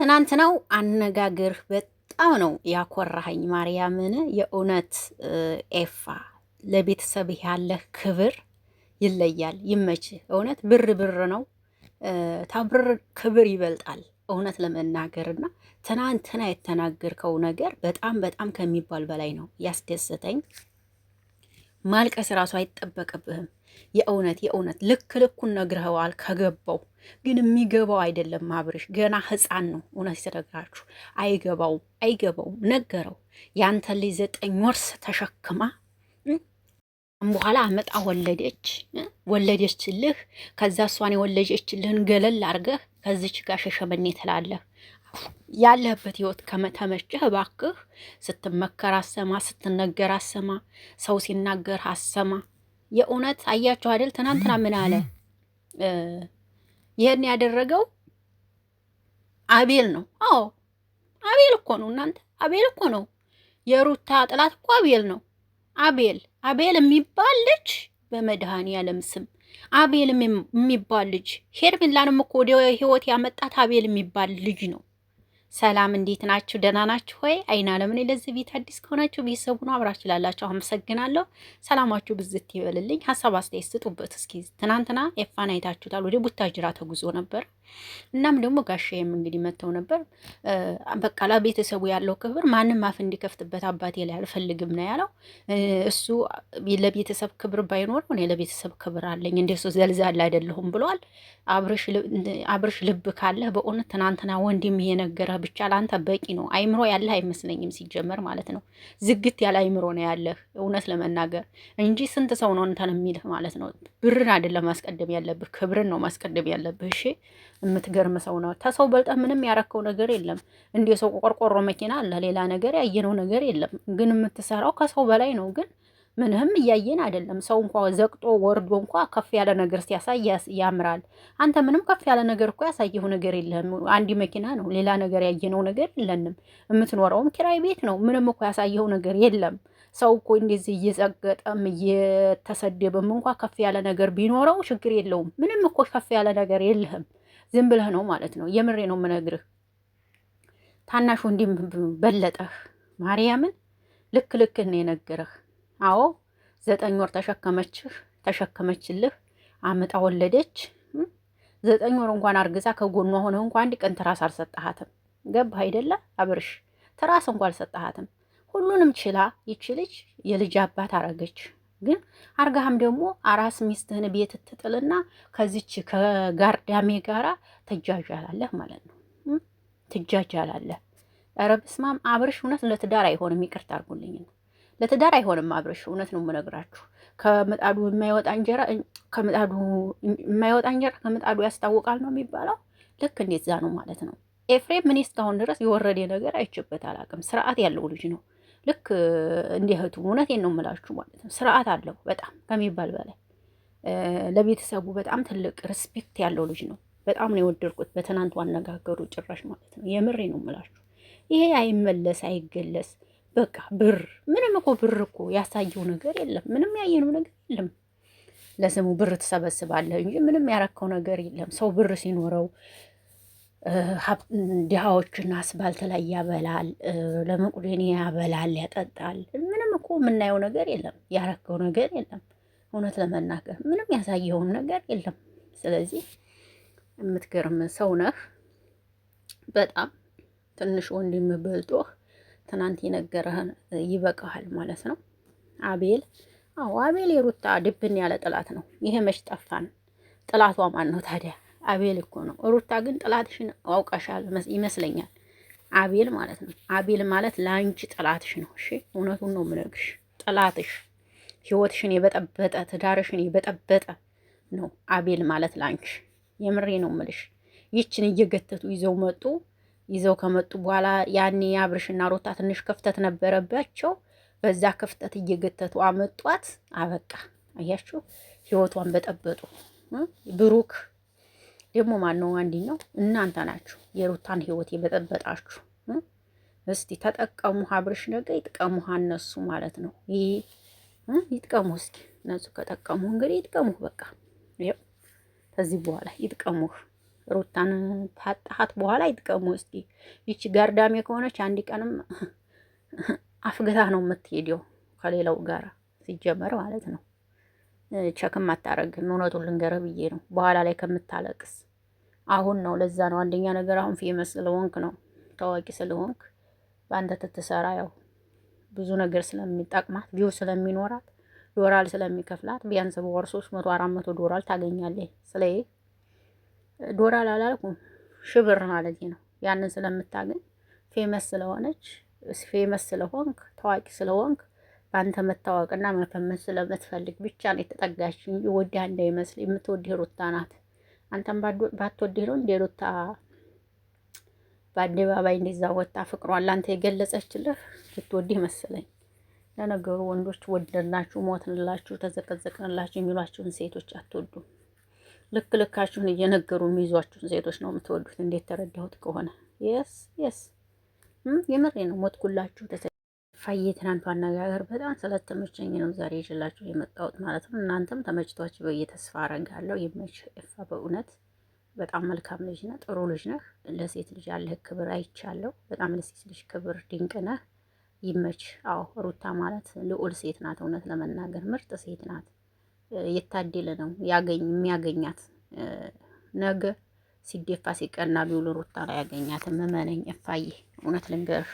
ትናንትናው አነጋገር በጣም ነው ያኮራኸኝ። ማርያምን የእውነት ኤፋ ለቤተሰብህ ያለህ ክብር ይለያል። ይመችህ። እውነት ብር ብር ነው፣ ታብር ክብር ይበልጣል። እውነት ለመናገርና ትናንትና የተናገርከው ነገር በጣም በጣም ከሚባል በላይ ነው ያስደሰተኝ። ማልቀስ ራሱ አይጠበቅብህም። የእውነት የእውነት ልክ ልኩን ነግረኸዋል። ከገባው ግን የሚገባው አይደለም። አብርሽ ገና ሕፃን ነው። እውነት ሲነግራችሁ አይገባውም። ነገረው ያንተ ልጅ 9 ወር ተሸክማ በኋላ አመጣ ወለደችልህ። ከዛ እሷን የወለደችልህን ገለል አድርገህ ከዚች ጋር ሸሸመኔ ትላለህ። ያለህበት ህይወት ከመተመቸህ እባክህ ስትመከር አሰማ፣ ስትነገር አሰማ፣ ሰው ሲናገር አሰማ። የእውነት አያችሁ አይደል? ትናንትና ምን አለ? ይሄን ያደረገው አቤል ነው። አዎ አቤል እኮ ነው እናንተ፣ አቤል እኮ ነው። የሩታ ጥላት እኮ አቤል ነው። አቤል የሚባል ልጅ በመድኃኒዓለም ስም አቤል የሚባል ልጅ ሄርሜላንም እኮ ወደ ህይወት ያመጣት አቤል የሚባል ልጅ ነው። ሰላም እንዴት ናችሁ? ደህና ናችሁ ወይ? አይና ለምን ለዚህ ቤት አዲስ ከሆናችሁ ቤተሰቡ ነው አብራችሁ ላላችሁ አመሰግናለሁ። ሰላማችሁ ብዝት ይበልልኝ። ሀሳብ አስተያየት ስጡበት። እስኪ ትናንትና ኤፋን አይታችሁታል። ወደ ቡታጅራ ተጉዞ ነበር። እናም ደግሞ ጋሻዬም እንግዲህ መጥተው ነበር። በቃ ለቤተሰቡ ያለው ክብር ማንም አፍ እንዲከፍትበት አባቴ ላይ አልፈልግም ነው ያለው። እሱ ለቤተሰብ ክብር ባይኖረው እኔ ለቤተሰብ ክብር አለኝ፣ እንደሱ ዘልዛላ አይደለሁም ብሏል። አብርሽ ልብ ካለህ በእውነት ትናንትና ወንድም ይሄ ነገረ ብቻ ለአንተ በቂ ነው። አይምሮ ያለህ አይመስለኝም ሲጀመር ማለት ነው። ዝግት ያለ አይምሮ ነው ያለህ እውነት ለመናገር እንጂ ስንት ሰው ነው እንትን የሚልህ ማለት ነው። ብርን አይደለም ማስቀደም ያለብህ፣ ክብርን ነው ማስቀደም ያለብህ። እሺ የምትገርም ሰው ነው። ተሰው በልጠህ ምንም ያረከው ነገር የለም። እንደ ሰው ቆርቆሮ መኪና አለ፣ ሌላ ነገር ያየነው ነገር የለም። ግን የምትሰራው ከሰው በላይ ነው። ግን ምንም እያየን አይደለም። ሰው እንኳ ዘቅጦ ወርዶ እንኳ ከፍ ያለ ነገር ሲያሳይ ያምራል። አንተ ምንም ከፍ ያለ ነገር እኮ ያሳየው ነገር የለም። አንድ መኪና ነው፣ ሌላ ነገር ያየነው ነገር የለንም። የምትኖረውም ኪራይ ቤት ነው። ምንም እኮ ያሳየው ነገር የለም። ሰው እኮ እንደዚህ እየጸገጠም እየተሰደበም እንኳ ከፍ ያለ ነገር ቢኖረው ችግር የለውም። ምንም እኮ ከፍ ያለ ነገር የለህም። ዝም ብለህ ነው ማለት ነው። የምሬ ነው የምነግርህ። ታናሽ ወንድም በለጠህ። ማርያምን ልክ ነው የነገረህ። አዎ 9 ወር ተሸከመችልህ፣ አምጣ ወለደች። 9 ወር እንኳን አርግዛ ከጎኗ ሆነ እንኳን አንድ ቀን ትራስ አልሰጠሃትም። ገባህ አይደለ አብርሽ? ትራስ እንኳን አልሰጠሃትም። ሁሉንም ችላ ይቺ ልጅ የልጅ አባት አረገች። ግን አርጋህም ደግሞ አራስ ሚስትህን ቤት ትጥልና ከዚች ከጋርዳሜ ጋራ ትጃጃላለህ ማለት ነው። ትጃጃላለህ። ኧረ በስመ አብ አብርሽ፣ እውነት ለትዳር አይሆንም። ይቅርታ አድርጉልኝ ነው ለትዳር አይሆንም አብርሽ። እውነት ነው የምነግራችሁ። ከምጣዱ የማይወጣ እንጀራ ከምጣዱ ያስታውቃል ነው የሚባለው። ልክ እንደዛ ነው ማለት ነው። ኤፍሬም ምን እስካሁን ድረስ የወረደ ነገር አይችበት አላውቅም። ስርዓት ያለው ልጅ ነው። ልክ እንደ እህቱ እውነቴን ነው የምላችሁ ማለት ነው። ስርዓት አለው በጣም ከሚባል በላይ ለቤተሰቡ በጣም ትልቅ ሪስፔክት ያለው ልጅ ነው። በጣም ነው የወደድኩት በትናንቱ አነጋገሩ ጭራሽ ማለት ነው። የምሬ ነው የምላችሁ። ይሄ አይመለስ አይገለስ በቃ ብር ምንም እኮ ብር እኮ ያሳየው ነገር የለም። ምንም ያየነው ነገር የለም። ለስሙ ብር ትሰበስባለህ እንጂ ምንም ያረከው ነገር የለም። ሰው ብር ሲኖረው ድሃዎችን አስባልት ላይ ያበላል፣ ለመቁደኔ ያበላል፣ ያጠጣል። ምንም እኮ የምናየው ነገር የለም። ያረከው ነገር የለም። እውነት ለመናገር ምንም ያሳየውን ነገር የለም። ስለዚህ የምትገርም ሰው ነህ በጣም ትንሽ ወንድም በልጦህ ትናንት የነገረህን ይበቃሃል ማለት ነው። አቤል አቤል የሩታ ድብን ያለ ጥላት ነው። ይሄ መች ጠፋን? ጥላቷ ማን ነው ታዲያ? አቤል እኮ ነው። ሩታ ግን ጥላትሽን አውቀሻል ይመስለኛል። አቤል ማለት ነው። አቤል ማለት ለአንቺ ጥላትሽ ነው። እሺ እውነቱን ነው የምነግርሽ። ጥላትሽ፣ ህይወትሽን የበጠበጠ ትዳርሽን የበጠበጠ ነው አቤል ማለት ለአንቺ። የምሬ ነው የምልሽ። ይችን እየገተቱ ይዘው ከመጡ በኋላ ያኔ አብርሽና ሩታ ትንሽ ክፍተት ነበረባቸው። በዛ ክፍተት እየገተቱ አመጧት። አበቃ። አያችሁ፣ ህይወቷን በጠበጡ። ብሩክ ደግሞ ማን ነው? አንደኛው እናንተ ናችሁ የሩታን ህይወት የበጠበጣችሁ። እስቲ ተጠቀሙ። አብርሽ ነገ ይጥቀሙህ እነሱ ማለት ነው። ይጥቀሙ እስኪ እነሱ ከጠቀሙ እንግዲህ ይጥቀሙህ። በቃ ይኸው ከዚህ በኋላ ይጥቀሙህ። ሩታን ታጣሃት በኋላ ይጥቀሙ እስኪ። ይቺ ጋርዳሜ ከሆነች አንድ ቀንም አፍግታ ነው የምትሄደው ከሌላው ጋር ሲጀመር ማለት ነው። ቸክም አታረግም። እውነቱን ልንገርህ ብዬ ነው በኋላ ላይ ከምታለቅስ አሁን ነው። ለዛ ነው አንደኛ ነገር አሁን ፌመስ ስለሆንክ ነው፣ ታዋቂ ስለሆንክ በአንተ ትትሰራ ያው ብዙ ነገር ስለሚጠቅማት ቪው ስለሚኖራት ዶላር ስለሚከፍላት ቢያንስ በወር 300-400 ዶላር ታገኛለህ። ስለዚህ ዶላር አላልኩም ሽብር ማለት ነው። ያንን ስለምታገኝ ፌመስ ስለሆነች ፌመስ ስለሆንክ ታዋቂ ስለሆንክ በአንተ መታወቅና መፈመስ ስለምትፈልግ ብቻ ነው የተጠጋች እንጂ ወዲያ እንዳይመስል የምትወድህ ሩታ ናት። አንተም ባትወድህ ነው እንደ ሩታ በአደባባይ እንደዛ ወጣ ፍቅሯን ላንተ የገለጸችልህ ልትወድህ መሰለኝ። ለነገሩ ወንዶች ወደድናችሁ፣ ሞትንላችሁ፣ ተዘቀዘቅንላችሁ የሚሏችሁን ሴቶች አትወዱም። ልክ ልካችሁን እየነገሩ የሚይዟችሁን ሴቶች ነው የምትወዱት። እንዴት ተረዳሁት ከሆነ የስ የምሬ ነው። ሞትኩላችሁ ፋዬ ትናንት አነጋገር በጣም ስለተመቸኝ ነው ዛሬ ይዤላችሁ የመጣሁት ማለት ነው። እናንተም ተመችቷችሁ ብዬ ተስፋ አረጋለሁ። ይመች እፋ በእውነት በጣም መልካም ልጅ ነህ፣ ጥሩ ልጅ ነህ። ለሴት ልጅ ያለህ ክብር አይቻለሁ። በጣም ለሴት ልጅ ክብር ድንቅ ነህ። ይመች። አዎ ሩታ ማለት ልዑል ሴት ናት። እውነት ለመናገር ምርጥ ሴት ናት። የታደለ ነው የሚያገኛት ነገ ሲደፋ ሲቀና ቢውል ሩታ ላይ ያገኛትም እመነኝ እፋዬ እውነት ልንገርህ